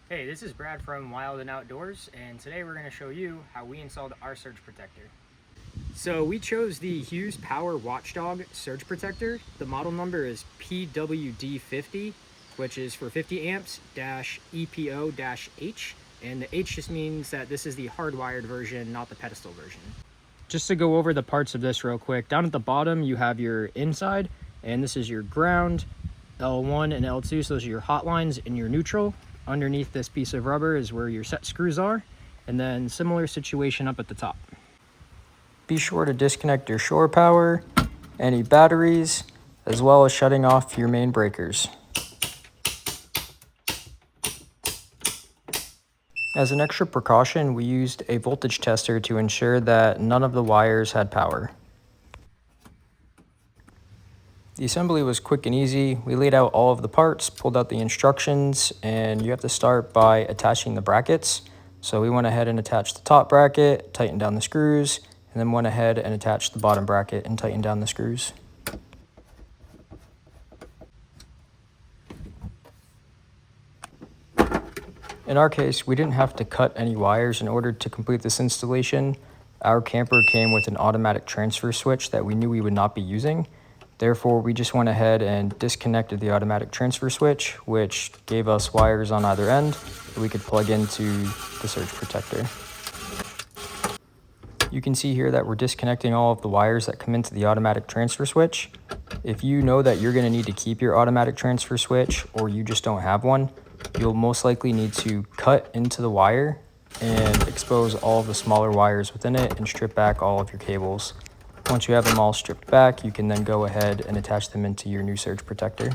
Hey, this is Brad from Wild and Outdoors, and today we're going to show you how we installed our surge protector. So we chose the Hughes Power Watchdog surge protector. The model number is PWD50, which is for 50 amps EPO-H, and the H just means that this is the hardwired version, not the pedestal version. Just to go over the parts of this real quick, down at the bottom you have your inside, and this is your ground, L1 and L2, so those are your hot lines, and your neutral. Underneath this piece of rubber is where your set screws are, and then similar situation up at the top. Be sure to disconnect your shore power, any batteries, as well as shutting off your main breakers. As an extra precaution, we used a voltage tester to ensure that none of the wires had power. The assembly was quick and easy. We laid out all of the parts, pulled out the instructions, and you have to start by attaching the brackets. So we went ahead and attached the top bracket, tightened down the screws, and then went ahead and attached the bottom bracket and tightened down the screws. In our case, we didn't have to cut any wires in order to complete this installation. Our camper came with an automatic transfer switch that we knew we would not be using. Therefore, we just went ahead and disconnected the automatic transfer switch, which gave us wires on either end that we could plug into the surge protector. You can see here that we're disconnecting all of the wires that come into the automatic transfer switch. If you know that you're going to need to keep your automatic transfer switch, or you just don't have one, you'll most likely need to cut into the wire and expose all of the smaller wires within it and strip back all of your cables. Once you have them all stripped back, you can then go ahead and attach them into your new surge protector.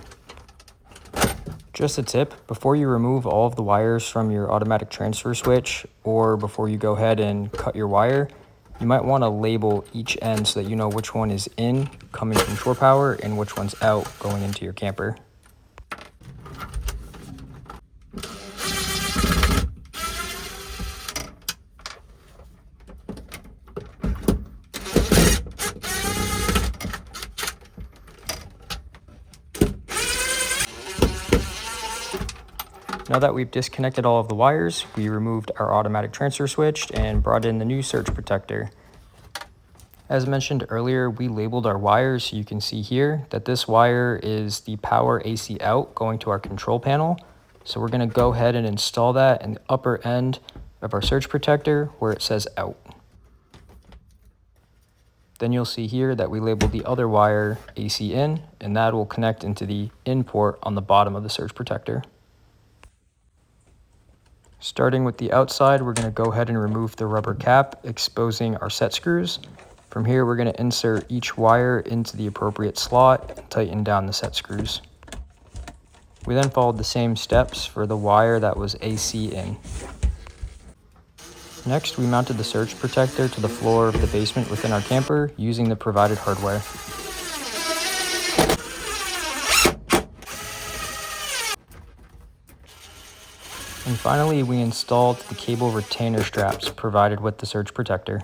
Just a tip, before you remove all of the wires from your automatic transfer switch, or before you go ahead and cut your wire, you might want to label each end so that you know which one is in, coming from shore power, and which one's out, going into your camper. Now that we've disconnected all of the wires, we removed our automatic transfer switch and brought in the new surge protector. As mentioned earlier, we labeled our wires, so you can see here that this wire is the power AC out going to our control panel. So we're going to go ahead and install that in the upper end of our surge protector where it says out. Then you'll see here that we labeled the other wire AC in, and that will connect into the in port on the bottom of the surge protector. Starting with the outside, we're going to go ahead and remove the rubber cap, exposing our set screws. From here, we're going to insert each wire into the appropriate slot and tighten down the set screws. We then followed the same steps for the wire that was AC in. Next, we mounted the surge protector to the floor of the basement within our camper using the provided hardware. And finally, we installed the cable retainer straps provided with the surge protector.